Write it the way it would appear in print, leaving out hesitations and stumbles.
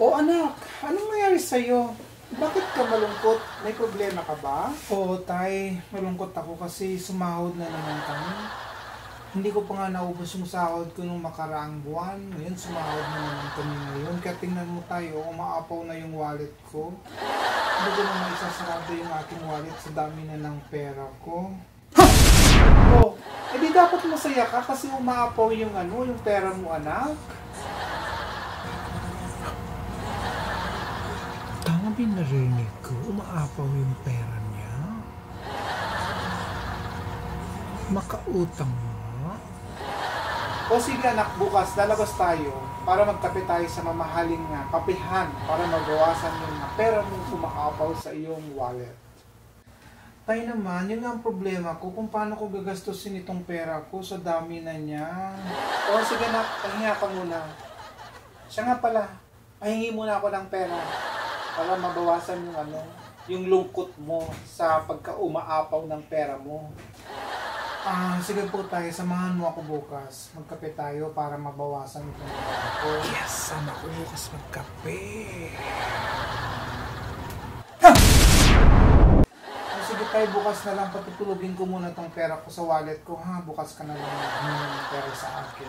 O anak, anong nangyari sa'yo? Bakit ka malungkot? May problema ka ba? Oo tay, malungkot ako kasi sumahod na naman kami. Hindi ko pa nga naubos yung sahod ko nung makaraang buwan. Ngayon sumahod na naman kami ngayon. Kaya tingnan mo tayo, umaapaw na yung wallet ko. Hindi ko na maisasarado yung aking wallet sa dami na ng pera ko. Oh, edi dapat masaya ka kasi umaapaw yung yung pera mo anak. Tama ba yung narinig ko? Umaapaw yung pera niya? Makautang mo? O sige anak, bukas lalabas tayo para magkape tayo sa mamahaling kapihan para mabawasan yung pera mong umaapaw sa iyong wallet. Tay naman, yun nga ang problema ko kung paano ko gagastusin itong pera ko sa dami na niya. O sige anak, pahinga ka muna. Siya nga pala, pahingi muna ako ng pera para mabawasan yung lungkot mo sa pagka-umaapaw ng pera mo. Sige po tayo, samahan mo ako bukas. Magkape tayo para mabawasan itong pera ko. Yes, sama ko bukas magkape. Sige tayo, bukas na lang patutulugin ko muna itong pera ko sa wallet ko ha. Bukas ka na lang ng pera sa akin.